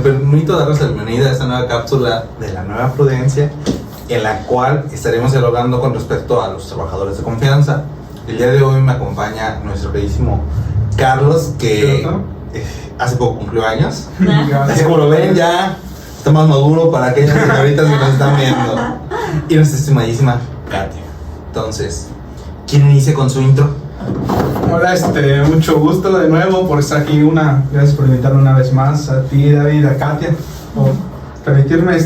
Me permito darles la bienvenida a esta nueva cápsula de la nueva prudencia, en la cual estaremos dialogando con respecto a los trabajadores de confianza. El día de hoy me acompaña nuestro queridísimo Carlos, que hace poco cumplió años. Así como lo ven, ya está más maduro para aquellas señoritas que nos están viendo. Y nuestra estimadísima Katia. Entonces, ¿quién inicia con su intro? Hola, mucho gusto de nuevo por estar aquí. Gracias por invitarme una vez más a ti, David, a Katia, por permitirme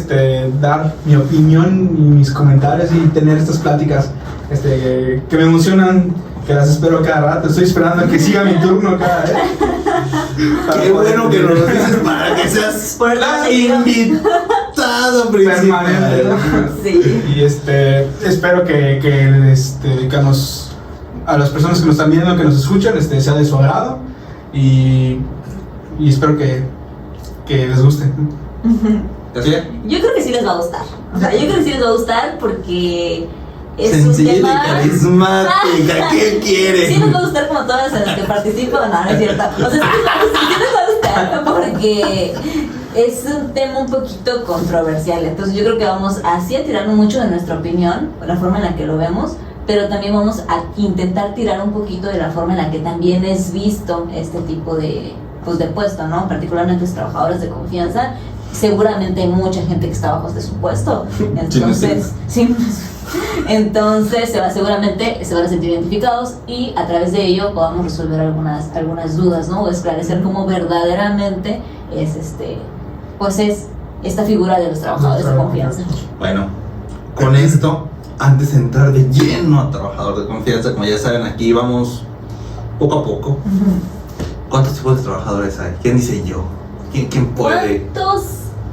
dar mi opinión y mis comentarios y tener estas pláticas que me emocionan, que las espero cada rato. Estoy esperando a que siga mi turno cada vez. Qué bueno que nos lo dices para que seas invitado permanente, ¿no? Sí. Y espero que a las personas que nos están viendo, que nos escuchan, sea de su agrado y espero que les guste. ¿Así? Yo creo que sí les va a gustar. O sea, yo creo que sí les va a gustar porque es sencilla un tema y carismática. ¿Qué quiere? Sí les va a gustar como todas en las que participo. No es cierto. O sea, sí les va a gustar porque es un tema un poquito controversial. Entonces yo creo que vamos así a tirar mucho de nuestra opinión, la forma en la que lo vemos, pero también vamos a intentar tirar un poquito de la forma en la que también es visto este tipo de puesto, ¿no? Particularmente los trabajadores de confianza. Seguramente hay mucha gente que está bajo este supuesto. Entonces, entonces seguramente se van a sentir identificados y a través de ello podamos resolver algunas dudas, ¿no? O esclarecer cómo verdaderamente es es esta figura de los trabajadores de confianza. Bueno, con esto, antes de entrar de lleno a trabajador de confianza, como ya saben, aquí vamos poco a poco. ¿Cuántos tipos de trabajadores hay? ¿Quién dice yo? ¿Quién puede?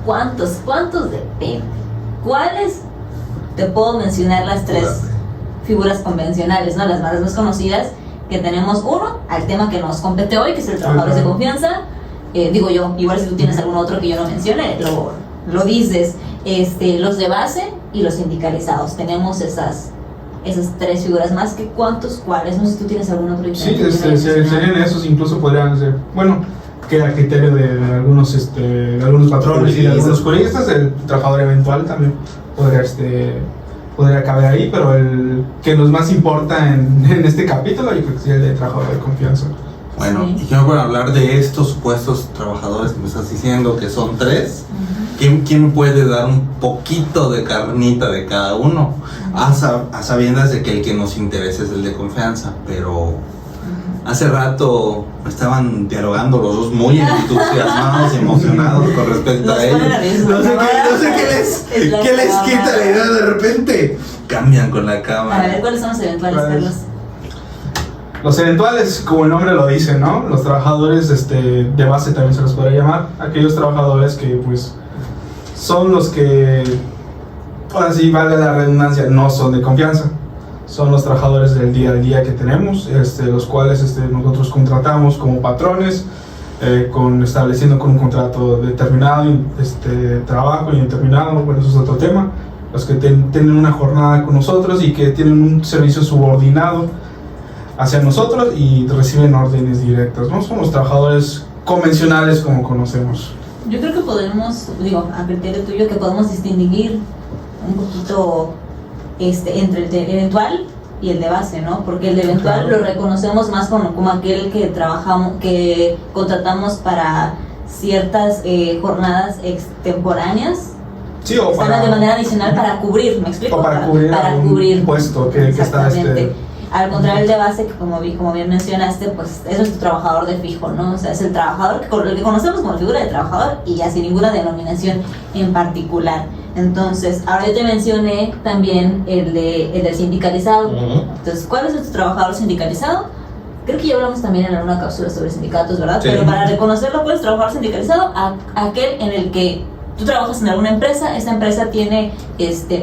¿Cuántos depende? ¿Cuáles? Te puedo mencionar las tres figuras convencionales, ¿no? Las más conocidas que tenemos. Uno, al tema que nos compete hoy, que es el trabajadores de confianza. Digo yo, igual si tú tienes algún otro que yo no mencione, lo dices. Los de base y los sindicalizados. Tenemos esas tres figuras más. Que ¿cuáles? No sé si tú tienes algún otro. Sí, serían esos, incluso podrían ser, bueno, queda a criterio de algunos patrones y de algunos juristas. El trabajador eventual también podría caber ahí, pero el que nos más importa en este capítulo, yo creo que sería el de trabajador de confianza. Bueno, sí. Y yo voy a hablar de estos supuestos trabajadores que me estás diciendo que son tres. ¿Quién puede dar un poquito de carnita de cada uno? A sabiendas de que el que nos interesa es el de confianza, pero hace rato estaban dialogando los dos muy entusiasmados y emocionados con respecto a ellos. No sé qué les quita la idea, de repente cambian con la cámara. A ver, ¿cuáles son los eventuales, Carlos? Los eventuales, como el nombre lo dice, ¿no? Los trabajadores de base también se los podría llamar. Aquellos trabajadores que pues son los que, ahora sí valga la redundancia, no son de confianza. Son los trabajadores del día a día que tenemos, los cuales nosotros contratamos como patrones, estableciendo con un contrato determinado, trabajo indeterminado. Bueno, eso es otro tema. Los que tienen una jornada con nosotros y que tienen un servicio subordinado hacia nosotros y reciben órdenes directas, ¿no? Son los trabajadores convencionales como conocemos. Yo creo que podemos, a criterio tuyo, que podemos distinguir un poquito entre el de eventual y el de base, ¿no? Porque el de eventual lo reconocemos más como aquel que contratamos para ciertas jornadas extemporáneas. Sí, o de manera adicional para cubrir, ¿me explico? O para cubrir un puesto que está Al contrario, el de base, que como bien mencionaste, pues es nuestro trabajador de fijo, ¿no? O sea, es el trabajador el que conocemos como figura de trabajador y ya sin ninguna denominación en particular. Entonces, ahora yo te mencioné también el del sindicalizado. Entonces, ¿cuál es nuestro trabajador sindicalizado? Creo que ya hablamos también en alguna cápsula sobre sindicatos, ¿verdad? Sí. Pero para reconocerlo, ¿cuál es trabajador sindicalizado? Aquel en el que tú trabajas en alguna empresa, esta empresa tiene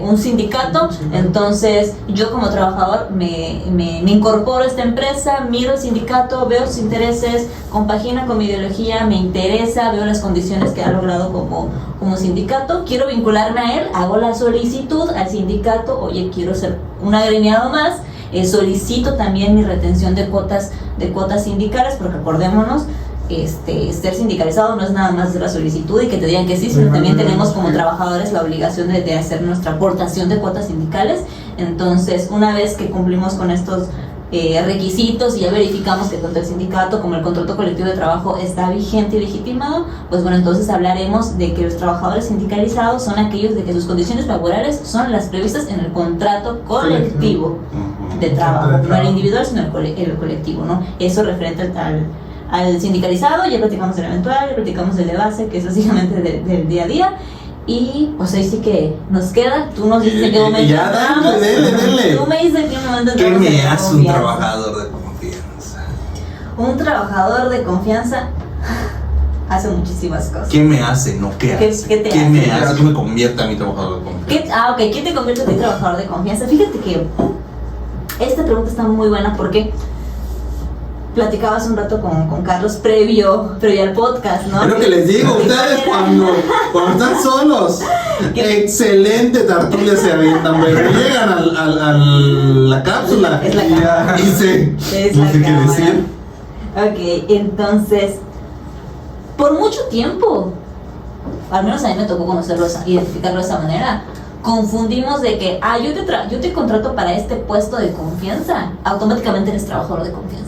un sindicato, entonces yo como trabajador me incorporo a esta empresa, miro el sindicato, veo sus intereses, compagina con mi ideología, me interesa, veo las condiciones que ha logrado como sindicato, quiero vincularme a él, hago la solicitud al sindicato, oye, quiero ser un agremiado más, solicito también mi retención de cuotas sindicales, porque acordémonos ser sindicalizado no es nada más de la solicitud y que te digan que sí, sino también tenemos como trabajadores la obligación de hacer nuestra aportación de cuotas sindicales. Entonces, una vez que cumplimos con estos requisitos y ya verificamos que tanto el sindicato como el contrato colectivo de trabajo está vigente y legitimado, pues bueno, entonces hablaremos de que los trabajadores sindicalizados son aquellos de que sus condiciones laborales son las previstas en el contrato colectivo de trabajo, no el individual sino el colectivo, ¿no? Eso referente al sindicalizado. Ya platicamos del eventual, ya platicamos del de base, que es básicamente del día a día. Y pues ahí sí que nos queda, tú nos dices en qué momento ya, dale. Tú me dices en qué momento ¿Qué me hace un trabajador de confianza? Un trabajador de confianza hace muchísimas cosas. ¿Qué me hace? No, ¿qué hace? ¿Qué me hace? ¿Qué me convierte a mi trabajador de confianza? ¿Qué te convierte a ti trabajador de confianza? Fíjate que esta pregunta está muy buena porque platicaba hace un rato con Carlos previo al podcast, ¿no? Es lo que les digo, ustedes cuando están solos, excelente tertulia se avientan, pero llegan a la cápsula es la cámara. y no sé qué decir. Ok, entonces, por mucho tiempo, al menos a mí me tocó conocerlo, identificarlo de esa manera, confundimos de que, yo te contrato para este puesto de confianza, automáticamente eres trabajador de confianza.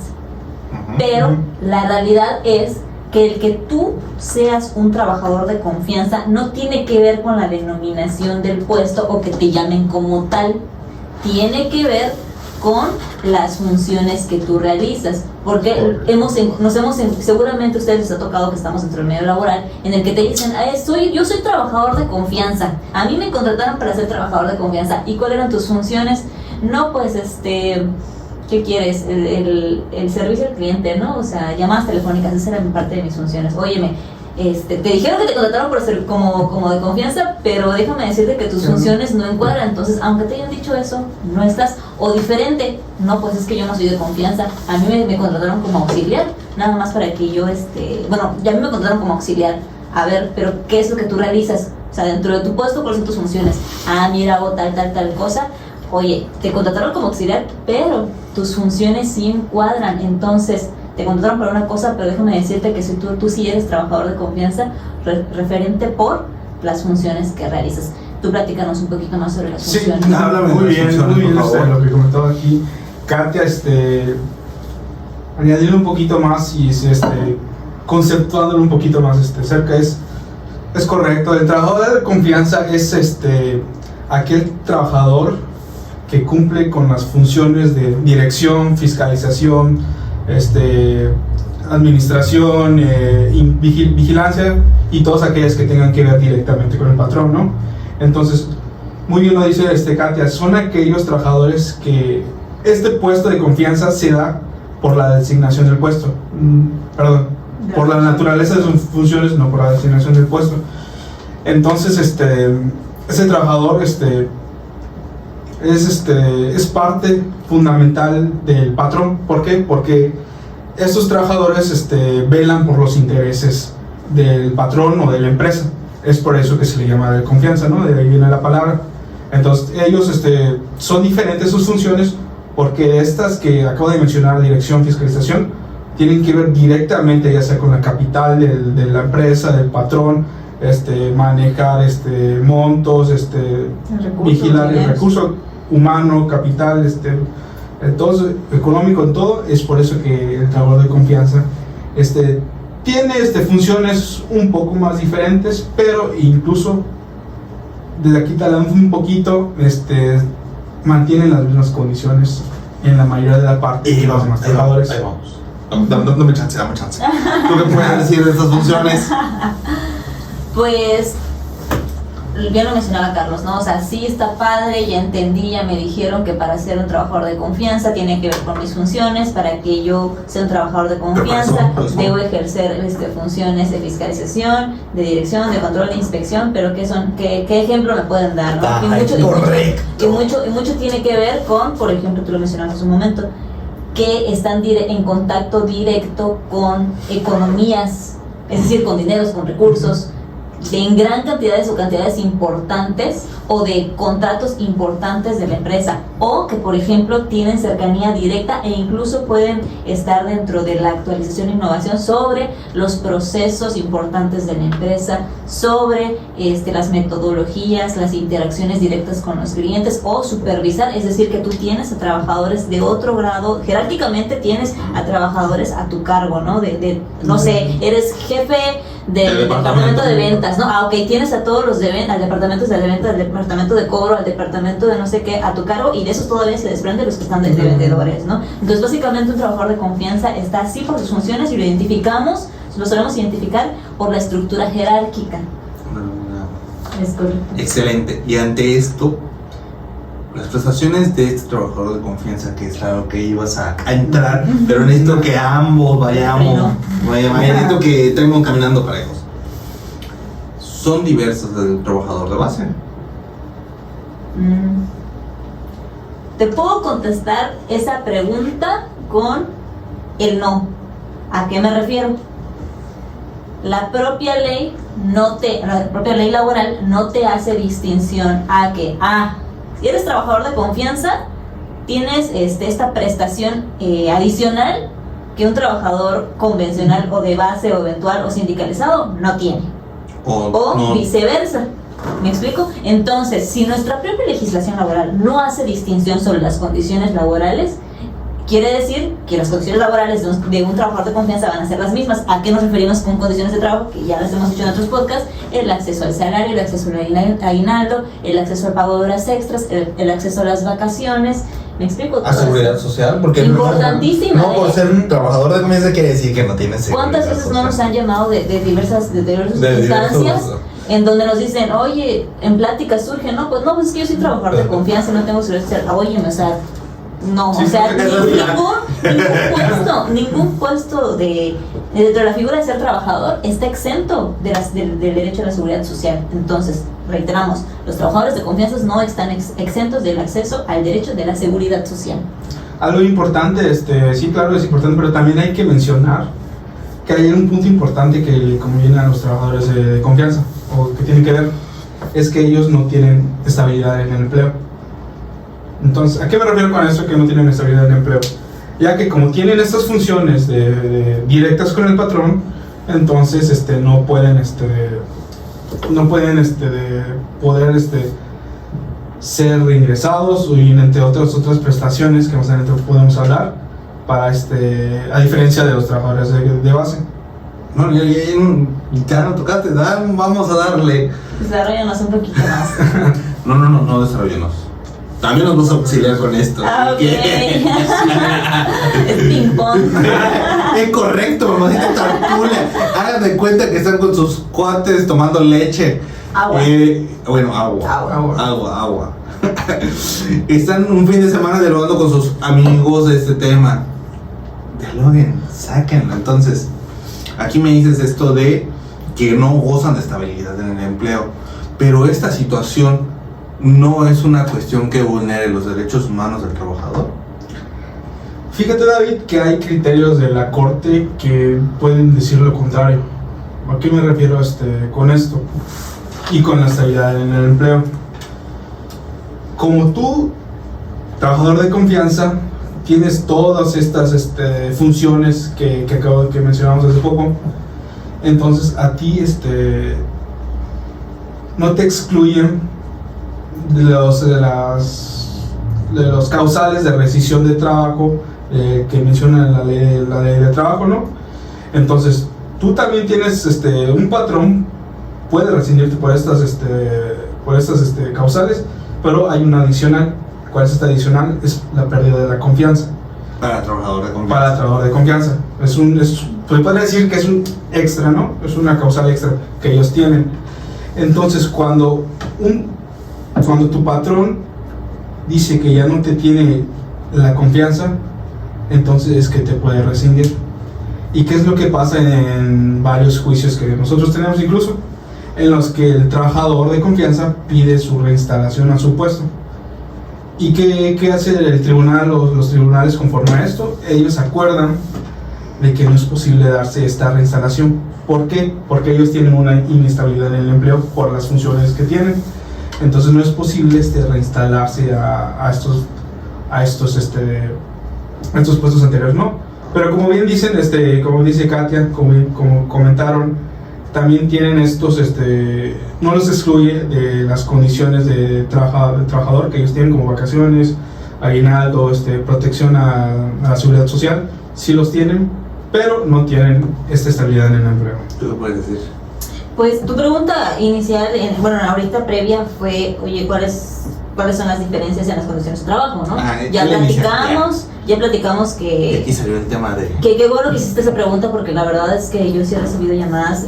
Pero la realidad es que el que tú seas un trabajador de confianza no tiene que ver con la denominación del puesto o que te llamen como tal. Tiene que ver con las funciones que tú realizas. Porque seguramente a ustedes les ha tocado que estamos dentro del medio laboral en el que te dicen, yo soy trabajador de confianza. A mí me contrataron para ser trabajador de confianza. ¿Y cuáles eran tus funciones? No, pues ¿qué quieres? El servicio al cliente, ¿no? O sea, llamadas telefónicas, esa era parte de mis funciones. Óyeme, te dijeron que te contrataron por ser como de confianza, pero déjame decirte que tus funciones no encuadran. Entonces, aunque te hayan dicho eso, no estás. O diferente, no, pues es que yo no soy de confianza. A mí me contrataron como auxiliar, nada más para que yo, ya a mí me contrataron como auxiliar. A ver, pero ¿qué es lo que tú realizas? O sea, dentro de tu puesto, ¿cuáles son tus funciones? Mira, hago tal cosa. Oye, te contrataron como auxiliar, pero tus funciones sí encuadran. Entonces, te contrataron para una cosa, pero déjame decirte que si tú sí eres trabajador de confianza, referente por las funciones que realizas. Tú platícanos un poquito más sobre las funciones. Sí, háblame muy bien, lo que comentaba aquí Katia, añadirle un poquito más y conceptuándolo un poquito más cerca, es correcto. El trabajador de confianza es aquel trabajador que cumple con las funciones de dirección, fiscalización, administración, vigilancia y todas aquellas que tengan que ver directamente con el patrón, ¿no? Entonces, muy bien lo dice Katia, son aquellos trabajadores que este puesto de confianza se da por la designación del puesto, por la naturaleza de sus funciones, no por la designación del puesto. Entonces, ese trabajador, es parte fundamental del patrón. ¿Por qué? Porque estos trabajadores velan por los intereses del patrón o de la empresa. Es por eso que se le llama de confianza, ¿no? De ahí viene la palabra. Entonces ellos son diferentes sus funciones porque estas que acabo de mencionar, dirección, fiscalización, tienen que ver directamente ya sea con la capital de la empresa, del patrón, manejar montos, vigilar el recurso humano, capital, entonces económico, en todo. Es por eso que el trabajador de confianza tiene funciones un poco más diferentes, pero incluso desde aquí talando un poquito, mantienen las mismas condiciones en la mayoría de la parte de los demás trabajadores. Ahí vamos. Dame chance. ¿Tú qué puedes decir de estas funciones? Pues bien lo mencionaba Carlos, ¿no? O sea, sí está padre, ya entendí, ya me dijeron que para ser un trabajador de confianza tiene que ver con mis funciones. Para que yo sea un trabajador de confianza debo ejercer funciones de fiscalización, de dirección, de control, de inspección. Pero ¿qué ejemplo me pueden dar, ¿no? Y mucho tiene que ver con, por ejemplo, tú lo mencionabas hace un momento, que están en contacto directo con economías, es decir, con dineros, con recursos, en gran cantidades o cantidades importantes o de contratos importantes de la empresa, o que por ejemplo tienen cercanía directa e incluso pueden estar dentro de la actualización e innovación sobre los procesos importantes de la empresa, sobre las metodologías, las interacciones directas con los clientes, o supervisar, es decir, que tú tienes a trabajadores de otro grado, jerárquicamente tienes a trabajadores a tu cargo, ¿no? No sé, eres jefe del departamento de ventas, ¿no? Ok, tienes a todos los de ventas, al departamento de ventas, al departamento de cobro, al departamento de no sé qué a tu cargo, y de esos todavía se desprenden los que están de vendedores, ¿no? Entonces básicamente un trabajador de confianza está así por sus funciones y lo identificamos, lo solemos identificar por la estructura jerárquica. Es correcto. Excelente. Y ante esto, las prestaciones de este trabajador de confianza, que es a lo que ibas a entrar, pero necesito que ambos vayamos, necesito que estemos caminando parejos. Son diversas del trabajador de base. Te puedo contestar esa pregunta con el no. ¿A qué me refiero? La propia ley laboral no te hace distinción a que si eres trabajador de confianza tienes esta prestación adicional que un trabajador convencional o de base o eventual o sindicalizado no tiene, o no. Viceversa. ¿Me explico? Entonces, si nuestra propia legislación laboral no hace distinción sobre las condiciones laborales, quiere decir que las condiciones laborales de un trabajador de confianza van a ser las mismas. ¿A qué nos referimos con condiciones de trabajo? Que ya las hemos dicho en otros podcasts: el acceso al salario, el acceso al aguinaldo, el acceso al pago de horas extras, el acceso a las vacaciones. ¿Me explico? A seguridad social, porque importantísima. No por ser un trabajador de confianza quiere decir que no tiene seguridad. ¿Cuántas veces social? no nos han llamado de diversas instancias en donde nos dicen, oye, en pláticas surge, pues es que yo soy trabajador de confianza y no tengo seguridad social? Óyeme, o sea, no, sí, o sea, ningún puesto dentro de la figura de ser trabajador está exento del derecho a la seguridad social. Entonces, reiteramos, los trabajadores de confianza no están exentos del acceso al derecho de la seguridad social. Algo importante, sí, claro, es importante, pero también hay que mencionar que hay un punto importante que conviene a los trabajadores de confianza, o que tienen que ver, es que ellos no tienen estabilidad en el empleo. Entonces, ¿a qué me refiero con esto que no tienen estabilidad en el empleo? Ya que como tienen estas funciones directas con el patrón, entonces no pueden poder ser reingresados, y entre otras prestaciones que más adelante podemos hablar, para a diferencia de los trabajadores de base. No, ya no tocaste, vamos a darle. Desarrollanos un poquito más. No desarrollanos. También nos vas a auxiliar con esto. Ok. Es ping pong. Es correcto, mamacita Tartulia. Hagan de cuenta que están con sus cuates tomando leche. Agua. Agua. Están un fin de semana dialogando con sus amigos de este tema. Dialoguen, sáquenlo. Entonces, aquí me dices esto de que no gozan de estabilidad en el empleo, pero esta situación no es una cuestión que vulnere los derechos humanos del trabajador. Fíjate, David, que hay criterios de la Corte que pueden decir lo contrario. ¿A qué me refiero con esto? Y con la estabilidad en el empleo. Como tú, trabajador de confianza, tienes todas estas funciones que mencionamos hace poco, entonces a ti no te excluyen de los causales de rescisión de trabajo que menciona la ley de trabajo, ¿no? Entonces, tú también tienes un patrón, puede rescindirte por estas causales, pero hay una adicional. ¿Cuál es esta adicional? Es la pérdida de la confianza. Para trabajador de confianza. Para trabajador de confianza. Se puede decir que es un extra, ¿no? Es una causal extra que ellos tienen. Entonces, cuando tu patrón dice que ya no te tiene la confianza, entonces es que te puede rescindir. ¿Y qué es lo que pasa en varios juicios que nosotros tenemos incluso? En los que el trabajador de confianza pide su reinstalación a su puesto. ¿Y qué hace el tribunal o los tribunales conforme a esto? Ellos acuerdan de que no es posible darse esta reinstalación ¿Por qué? Porque ellos tienen una inestabilidad en el empleo por las funciones que tienen. Entonces no es posible reinstalarse a estos puestos anteriores, ¿no? Pero como bien dicen, como dice Katia, como comentaron, también tienen no los excluye de las condiciones de trabajador que ellos tienen, como vacaciones, aguinaldo, protección a la seguridad social, sí los tienen, pero no tienen esta estabilidad en el empleo. ¿Tú qué puedes decir? Pues tu pregunta inicial, ahorita previa fue, oye, ¿cuáles son las diferencias en las condiciones de trabajo, ¿no? Ya platicamos que... Y aquí salió el tema de... Qué bueno que hiciste esa pregunta, porque la verdad es que yo sí he recibido llamadas,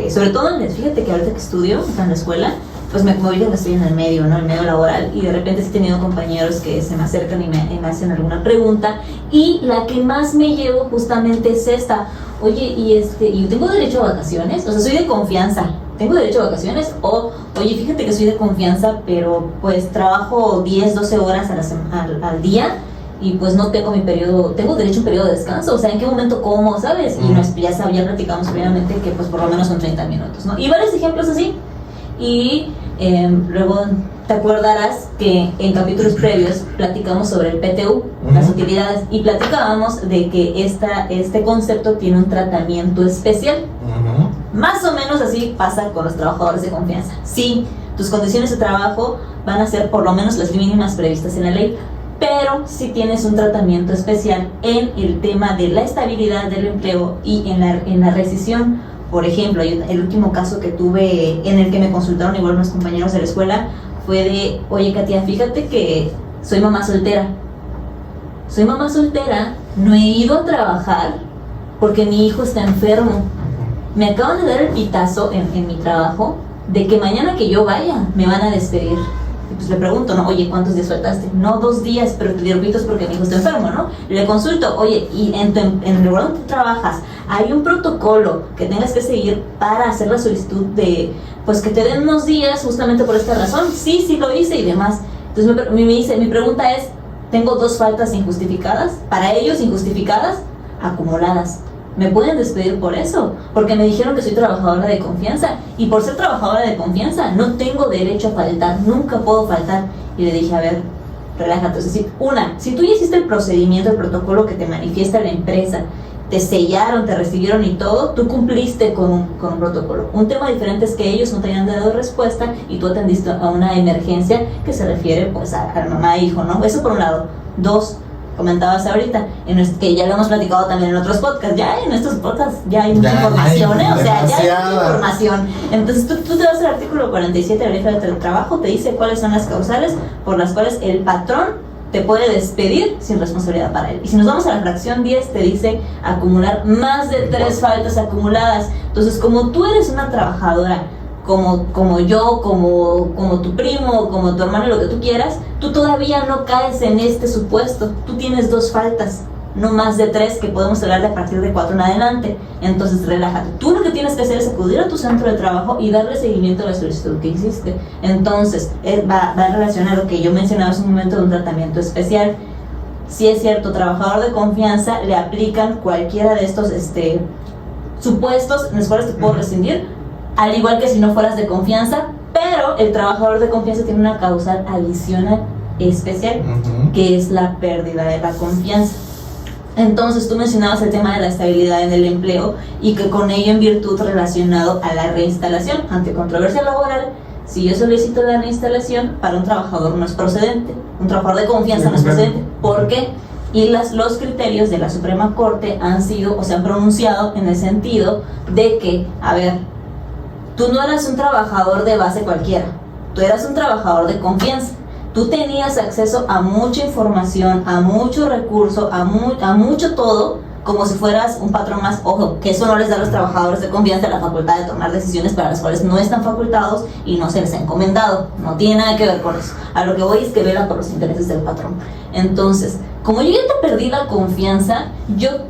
sobre todo, fíjate que ahorita que estudio en la escuela, pues me ubican que estoy en el medio, ¿no? El medio laboral, y de repente sí he tenido compañeros que se me acercan y me hacen alguna pregunta, y la que más me llevo justamente es esta: oye, ¿y yo tengo derecho a vacaciones? O sea, soy de confianza, ¿tengo derecho a vacaciones? O, oye, fíjate que soy de confianza, pero pues trabajo 10, 12 horas al día, y pues no tengo tengo derecho a un periodo de descanso, o sea, ¿en qué momento como, sabes? Y ya platicamos previamente que pues por lo menos son 30 minutos, ¿no? Y varios ejemplos así. Y luego te acordarás que en capítulos previos platicamos sobre el PTU, las utilidades, y platicábamos de que este concepto tiene un tratamiento especial. Más o menos así pasa con los trabajadores de confianza. Sí, tus condiciones de trabajo van a ser por lo menos las mínimas previstas en la ley, pero sí tienes un tratamiento especial en el tema de la estabilidad del empleo y en la rescisión. Por ejemplo, el último caso que tuve, en el que me consultaron igual unos compañeros de la escuela, fue de: oye, Katia, fíjate que soy mamá soltera, no he ido a trabajar porque mi hijo está enfermo, me acaban de dar el pitazo en mi trabajo de que mañana que yo vaya me van a despedir. Y pues le pregunto, ¿no? Oye, ¿cuántos días faltaste? No, 2 días, pero te dieron pitos porque mi hijo está enfermo, ¿no? Le consulto, oye, ¿y en el lugar donde tú trabajas hay un protocolo que tengas que seguir para hacer la solicitud de, pues, que te den unos días justamente por esta razón? Sí, lo hice y demás. Entonces mi pregunta es: tengo 2 faltas injustificadas, para ellos injustificadas, acumuladas. ¿Me pueden despedir por eso? Porque me dijeron que soy trabajadora de confianza, y por ser trabajadora de confianza no tengo derecho a faltar, nunca puedo faltar. Y le dije: a ver, relájate. Es decir, si tú ya hiciste el procedimiento, el protocolo que te manifiesta la empresa, te sellaron, te recibieron y todo, tú cumpliste con un protocolo. Un tema diferente es que ellos no te hayan dado respuesta y tú atendiste a una emergencia que se refiere pues a mamá e hijo, ¿no? Eso por un lado. 2, comentabas ahorita, que ya lo hemos platicado también en otros podcasts, ya en estos podcasts ya hay mucha información, o sea, ya hay mucha información. Entonces tú te vas al artículo 47 de la ley del trabajo, te dice cuáles son las causales por las cuales el patrón te puede despedir sin responsabilidad para él. Y si nos vamos a la fracción 10, te dice acumular más de 3 faltas acumuladas. Entonces, como tú eres una trabajadora, como yo, como tu primo, como tu hermano, lo que tú quieras, tú todavía no caes en este supuesto. Tú tienes 2 faltas, no más de 3, que podemos hablar de a partir de 4 en adelante. Entonces relájate. Tú lo que tienes que hacer es acudir a tu centro de trabajo y darle seguimiento a la solicitud que hiciste. Entonces va en relación a lo que yo mencionaba hace un momento de un tratamiento especial. Si es cierto, trabajador de confianza, le aplican cualquiera de estos supuestos en los cuales te puedo rescindir, al igual que si no fueras de confianza, pero el trabajador de confianza tiene una causal adicional especial, que es la pérdida de la confianza. Entonces tú mencionabas el tema de la estabilidad en el empleo y que con ello en virtud relacionado a la reinstalación. Ante controversia laboral, si yo solicito la reinstalación, para un trabajador no es procedente, un trabajador de confianza no es procedente. ¿Por qué? Y los criterios de la Suprema Corte han sido o se han pronunciado en el sentido de que, a ver, tú no eras un trabajador de base cualquiera, tú eras un trabajador de confianza. Tú tenías acceso a mucha información, a mucho recurso, a mucho todo, como si fueras un patrón más. Ojo, que eso no les da a los trabajadores de confianza la facultad de tomar decisiones para las cuales no están facultados y no se les ha encomendado. No tiene nada que ver con eso. A lo que voy es que velan por los intereses del patrón. Entonces, como yo ya te perdí la confianza,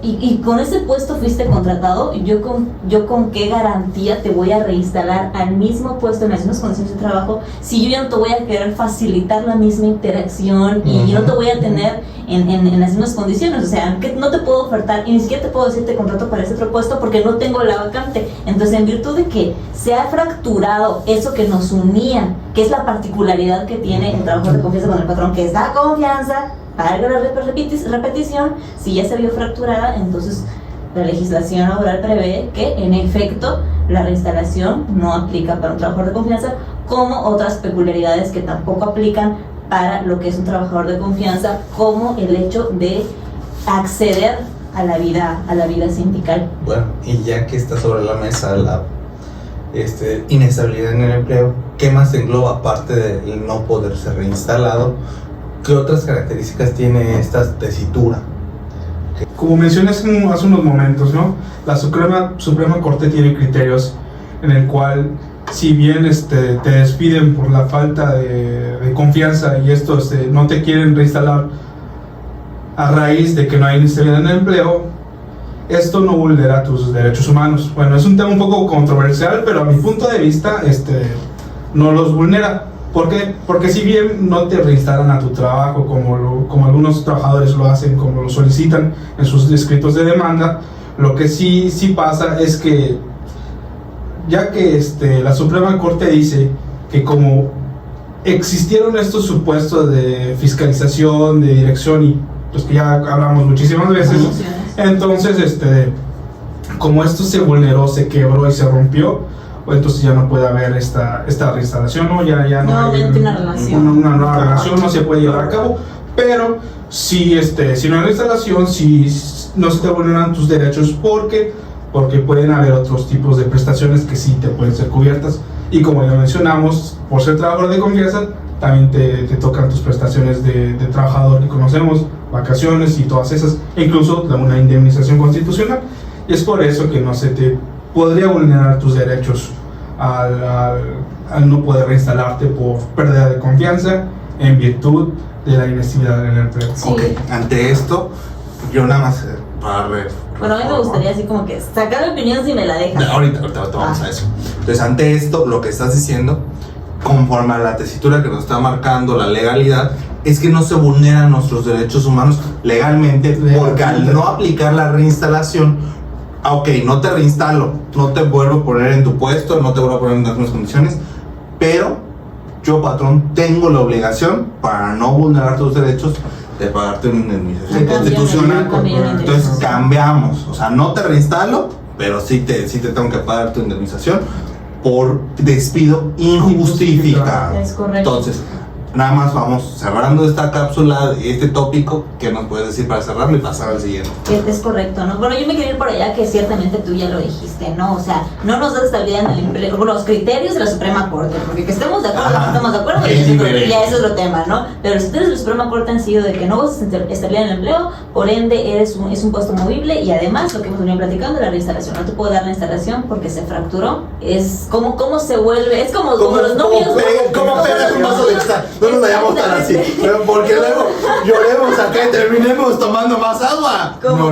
y con ese puesto fuiste contratado, yo con qué garantía te voy a reinstalar al mismo puesto en las mismas condiciones de trabajo si yo ya no te voy a querer facilitar la misma interacción y no te voy a tener en las mismas condiciones? O sea, que no te puedo ofertar y ni siquiera te puedo decir te contrato para ese otro puesto porque no tengo la vacante. Entonces, en virtud de que se ha fracturado eso que nos unía, que es la particularidad que tiene el trabajo de confianza con el patrón, que es la confianza para la repetición, si ya se vio fracturada, entonces la legislación laboral prevé que en efecto la reinstalación no aplica para un trabajador de confianza, como otras peculiaridades que tampoco aplican para lo que es un trabajador de confianza, como el hecho de acceder a la vida sindical. Bueno, y ya que está sobre la mesa la inestabilidad en el empleo, ¿qué más engloba aparte del no poder ser reinstalado? ¿Qué otras características tiene esta tesitura? Como mencioné hace unos momentos, ¿no? La Suprema Corte tiene criterios en el cual, si bien te despiden por la falta de confianza y no te quieren reinstalar a raíz de que no hay inestabilidad en el empleo, esto no vulnera tus derechos humanos. Bueno, es un tema un poco controversial, pero a mi punto de vista no los vulnera. ¿Por qué? Porque si bien no te reinstalan a tu trabajo como algunos trabajadores lo hacen, como lo solicitan en sus escritos de demanda, lo que sí pasa es que, ya que la Suprema Corte dice que como existieron estos supuestos de fiscalización, de dirección, y pues que ya hablamos muchísimas veces, entonces como esto se vulneró, se quebró y se rompió, entonces ya no puede haber esta reinstalación, ¿no? Ya no hay una relación. Una nueva relación, no se puede llevar a cabo, pero si no hay reinstalación, si no se te vulneran tus derechos, porque pueden haber otros tipos de prestaciones que sí te pueden ser cubiertas, y como ya mencionamos, por ser trabajador de confianza, también te tocan tus prestaciones de trabajador que conocemos, vacaciones y todas esas, e incluso una indemnización constitucional, y es por eso que no se te podría vulnerar tus derechos al no poder reinstalarte por pérdida de confianza en virtud de la inestabilidad en el empleo. Sí. Ok, ante esto, yo nada más Bueno, a mí me gustaría así como que sacar mi opinión si me la dejas. Ahorita vamos a eso. Entonces, ante esto, lo que estás diciendo, conforme a la tesitura que nos está marcando la legalidad, es que no se vulneran nuestros derechos humanos legalmente, porque al no aplicar la reinstalación, ok, no te reinstalo, no te vuelvo a poner en tu puesto, no te vuelvo a poner en las mismas condiciones, pero yo, patrón, tengo la obligación, para no vulnerar tus derechos, de pagarte una indemnización constitucional. Entonces cambiamos, o sea, no te reinstalo, pero sí te tengo que pagar tu indemnización por despido injustificado. Es correcto. Entonces, nada más vamos cerrando esta cápsula, este tópico. ¿Qué nos puedes decir para cerrarlo y pasar al siguiente? Es correcto, ¿no? Bueno, yo me quería ir por allá, que ciertamente tú ya lo dijiste, ¿no? O sea, no nos da estabilidad en el empleo, los criterios de la Suprema Corte, porque que estemos de acuerdo o no estemos de acuerdo, ya eso es otro tema, ¿no? Pero los criterios de la Suprema Corte han sido de que no vas a estabilidad en el empleo, por ende es un puesto movible, y además, lo que hemos venido platicando, la reinstalación. No te puedo dar la instalación porque se fracturó. Es como se vuelve, es como los novios. Como pegas un vaso de cristal. No nos vayamos tan así, pero porque luego lloremos acá y terminemos tomando más agua. Como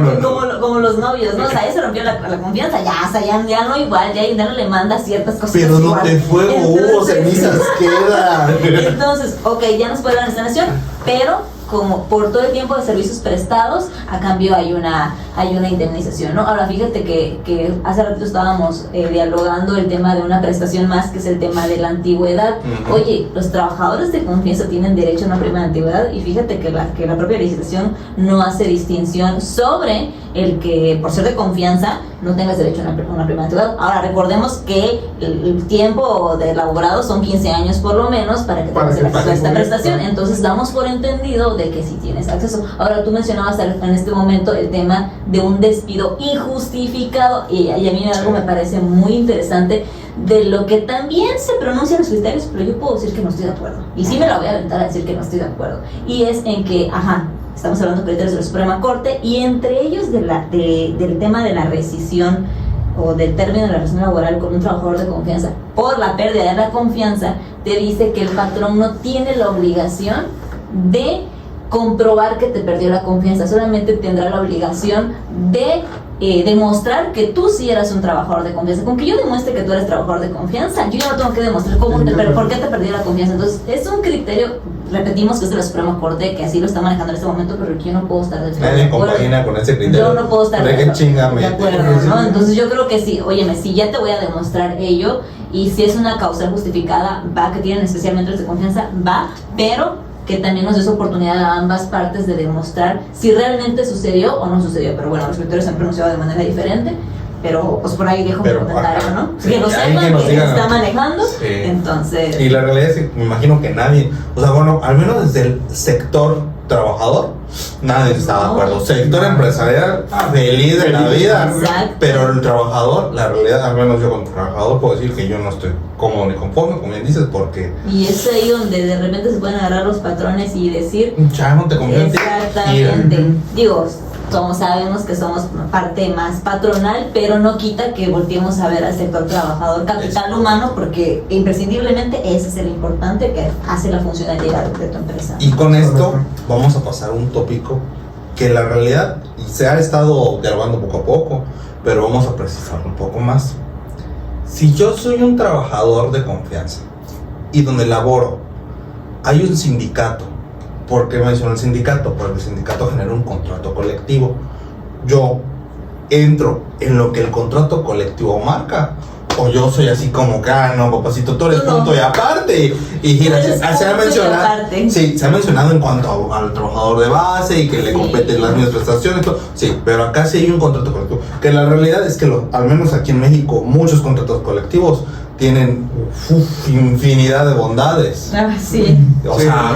los novios, ¿no? O sea, ahí se rompió la confianza, ya no igual, ya no le manda ciertas cosas. Pero no te fuego, hubo cenizas, queda. Entonces, ok, ya nos puede dar la instalación, pero como por todo el tiempo de servicios prestados, a cambio hay una indemnización, ¿no? Ahora fíjate que hace rato estábamos dialogando el tema de una prestación más, que es el tema de la antigüedad. Oye, los trabajadores de confianza tienen derecho a una prima de antigüedad, y fíjate que la propia legislación no hace distinción sobre el que por ser de confianza no tengas derecho a una prima de antigüedad. Ahora recordemos que el tiempo de elaborado son 15 años por lo menos para que tengas acceso a esta prestación. Entonces damos por entendido de que sí tienes acceso. Ahora tú mencionabas en este momento el tema de un despido injustificado, y a mí algo me parece muy interesante, de lo que también se pronuncia en los criterios, pero yo puedo decir que no estoy de acuerdo, y sí me la voy a aventar a decir que no estoy de acuerdo, y es en que, estamos hablando de criterios de la Suprema Corte, y entre ellos del tema de la rescisión o del término de la relación laboral con un trabajador de confianza por la pérdida de la confianza, te dice que el patrón no tiene la obligación de comprobar que te perdió la confianza, solamente tendrá la obligación de demostrar que tú sí eras un trabajador de confianza. Con que yo demuestre que tú eres trabajador de confianza, yo ya no tengo que demostrar por qué te perdió la confianza. Entonces es un criterio, repetimos que es de la Suprema Corte, que así lo está manejando en este momento, pero yo no puedo estar de acuerdo. Nadie compagina con ese criterio. Yo no puedo estar de acuerdo, ¿no? Entonces yo creo que sí, óyeme, si ya te voy a demostrar ello, y si es una causal justificada, va, que tienen especialmente los de confianza, va, pero que también nos des oportunidad a ambas partes de demostrar si realmente sucedió o no sucedió. Pero bueno, los criterios se han pronunciado de manera diferente, pero pues por ahí dejo mi comentario, ¿no? Sí, que lo sepan, que se está manejando, sí. Entonces... Y la realidad es que me imagino que nadie, o sea, bueno, al menos desde el sector trabajador, nadie está de acuerdo. Sector empresarial, feliz de la vida. Exacto. Pero el trabajador, la realidad, al menos yo como trabajador puedo decir que yo no estoy cómodo ni conforme, como bien dices, porque... Y es ahí donde de repente se pueden agarrar los patrones y decir... Ya no te confío en ti. Exactamente. Digo, sabemos que somos parte más patronal, pero no quita que volteemos a ver al sector trabajador, capital humano, porque imprescindiblemente ese es el importante que hace la funcionalidad de tu empresa. Y con esto vamos a pasar a un tópico que la realidad se ha estado dialogando poco a poco, pero vamos a precisarlo un poco más. Si yo soy un trabajador de confianza y donde laboro hay un sindicato, ¿por qué menciono el sindicato? Porque el sindicato genera un contrato colectivo. Yo entro en lo que el contrato colectivo marca, o yo soy así como que, no, papacito, tú eres punto y aparte. Y gira, se ha mencionado, sí, se ha mencionado en cuanto al trabajador de base y que le competen las mismas prestaciones, todo. Sí, pero acá sí hay un contrato colectivo. Que la realidad es que, al menos aquí en México, muchos contratos colectivos tienen infinidad de bondades. Sí. O sea,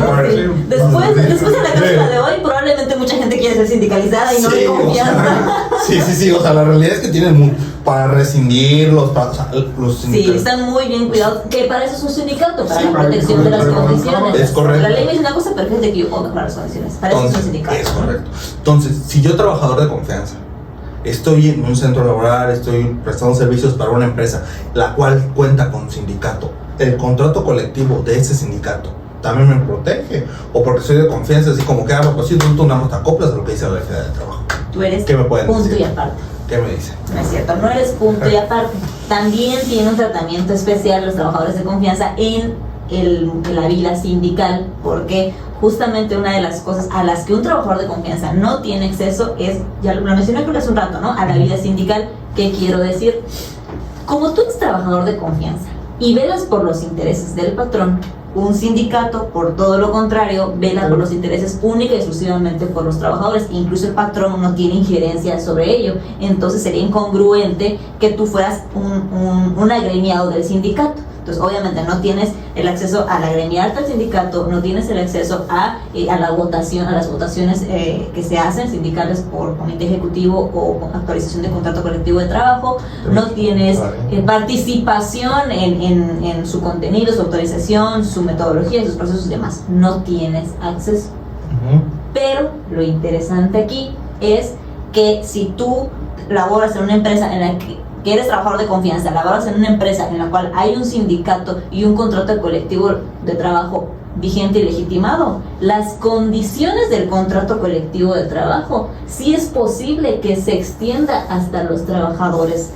después de la cápsula de hoy, probablemente mucha gente quiere ser sindicalizada y no le confianza. Sí, o sea, la realidad es que tienen para rescindirlos, los sindicatos. Sí, están muy bien cuidados, que para eso es un sindicato, para la protección de las condiciones. Es correcto. La ley me dice una cosa, pero fíjate que yo puedo mejorar las condiciones. Para eso es un sindicato. Es correcto. Entonces, si yo trabajador de confianza, estoy en un centro laboral, estoy prestando servicios para una empresa, la cual cuenta con sindicato, el contrato colectivo de ese sindicato también me protege, o porque soy de confianza, así como que pues si tú no te acoplas a lo que dice la ley de trabajo. Tú eres ¿Qué me pueden punto decir? Y aparte. ¿Qué me dicen? No es cierto, no eres punto y aparte. También tiene un tratamiento especial los trabajadores de confianza en la vida sindical, porque justamente una de las cosas a las que un trabajador de confianza no tiene acceso es, ya lo mencioné creo que hace un rato, ¿no? A la vida sindical. ¿Qué quiero decir? Como tú eres trabajador de confianza y velas por los intereses del patrón, un sindicato, por todo lo contrario, vela por los intereses única y exclusivamente por los trabajadores. Incluso el patrón no tiene injerencia sobre ello. Entonces sería incongruente que tú fueras un agremiado del sindicato. Entonces obviamente no tienes el acceso a la agremiarte al sindicato, no tienes el acceso a la votación, a las votaciones que se hacen sindicales por comité ejecutivo o con actualización de contrato colectivo de trabajo, no tienes participación en su contenido, su autorización, su metodología, sus procesos y demás, no tienes acceso. Pero lo interesante aquí es que si tú laboras en una empresa en la que eres trabajador de confianza, laboras en una empresa en la cual hay un sindicato y un contrato colectivo de trabajo vigente y legitimado, las condiciones del contrato colectivo de trabajo sí es posible que se extienda hasta los trabajadores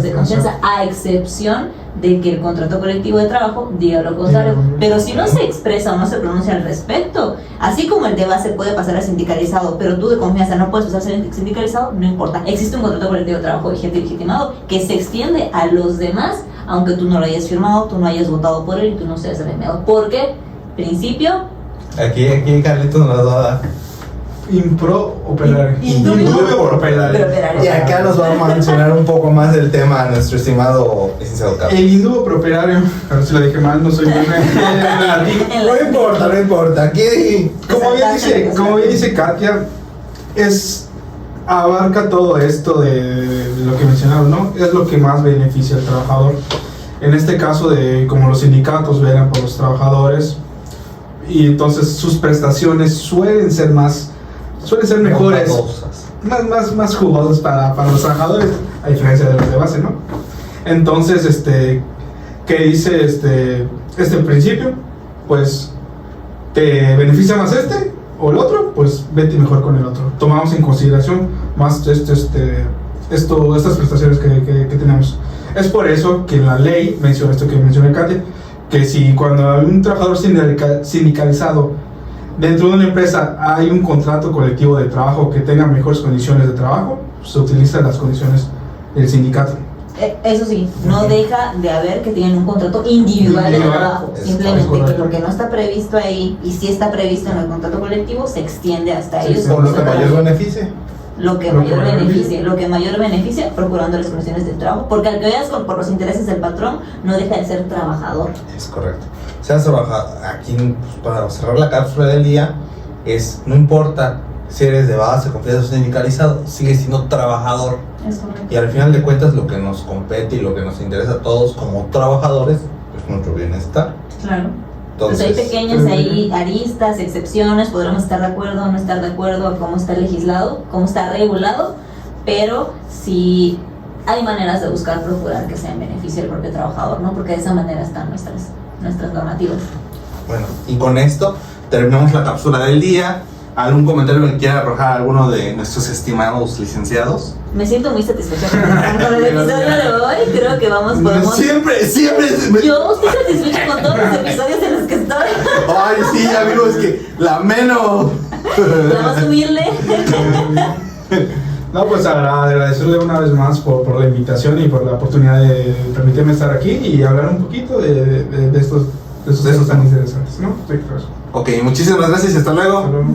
de confianza, a excepción de que el contrato colectivo de trabajo diga lo contrario. Pero si no se expresa o no se pronuncia al respecto, así como el de base puede pasar a sindicalizado, pero tú de confianza no puedes pasar a ser sindicalizado, no importa. Existe un contrato colectivo de trabajo vigente y legitimado que se extiende a los demás, aunque tú no lo hayas firmado, tú no hayas votado por él y tú no seas agremiado. ¿Por qué? Principio. Aquí Carlitos nos va a dar. Impro operario. Indubio operario. Y acá nos vamos a mencionar un poco más del tema a nuestro estimado licenciado Carlos. El indubio properario, a ver si lo dije mal, no soy bueno en latín. No importa. Aquí, como bien dice Katia, abarca todo esto de lo que mencionaron, ¿no? Es lo que más beneficia al trabajador. En este caso, como los sindicatos velan por los trabajadores, y entonces sus prestaciones suelen ser mejores, más jugosas para los trabajadores, a diferencia de los de base, ¿no? Entonces, ¿qué dice este principio? Pues te beneficia más o el otro, pues vete mejor con el otro. Tomamos en consideración más estas prestaciones que tenemos. Es por eso que en la ley menciona esto que menciona Katia, que si cuando hay un trabajador sindicalizado dentro de una empresa hay un contrato colectivo de trabajo que tenga mejores condiciones de trabajo, se utilizan las condiciones del sindicato. Eso sí, no deja de haber que tienen un contrato individual de trabajo, simplemente que porque no está previsto ahí y si está previsto en el contrato colectivo, se extiende hasta ellos. Por lo que mayor beneficie. Lo que mayor beneficie, procurando las condiciones del trabajo, porque al que vayas por los intereses del patrón, no deja de ser trabajador. Es correcto. Seas trabajador, aquí pues, para cerrar la cápsula del día, no importa si eres de base, confianza o sindicalizado, sigues siendo trabajador. Es correcto. Y al final de cuentas lo que nos compete y lo que nos interesa a todos como trabajadores es nuestro bienestar. Claro. Entonces, Pues hay pequeñas ahí aristas, excepciones, podremos estar de acuerdo o no estar de acuerdo a cómo está legislado, cómo está regulado, pero sí hay maneras de buscar procurar que sea en beneficio del propio trabajador, ¿no? Porque de esa manera están nuestras normativas. Bueno, y con esto terminamos la cápsula del día. ¿Algún comentario que quiera arrojar alguno de nuestros estimados licenciados? Me siento muy satisfecha con el episodio de hoy. Creo que podemos. Siempre. Yo estoy satisfecha con todos los episodios en los que estoy. Ay, sí, amigos, que la menos. La más humilde. No, pues agradecerle una vez más por la invitación y por la oportunidad de permitirme estar aquí y hablar un poquito de estos temas tan interesantes, ¿no? Sí, claro. Ok, muchísimas gracias y hasta luego. Hasta luego.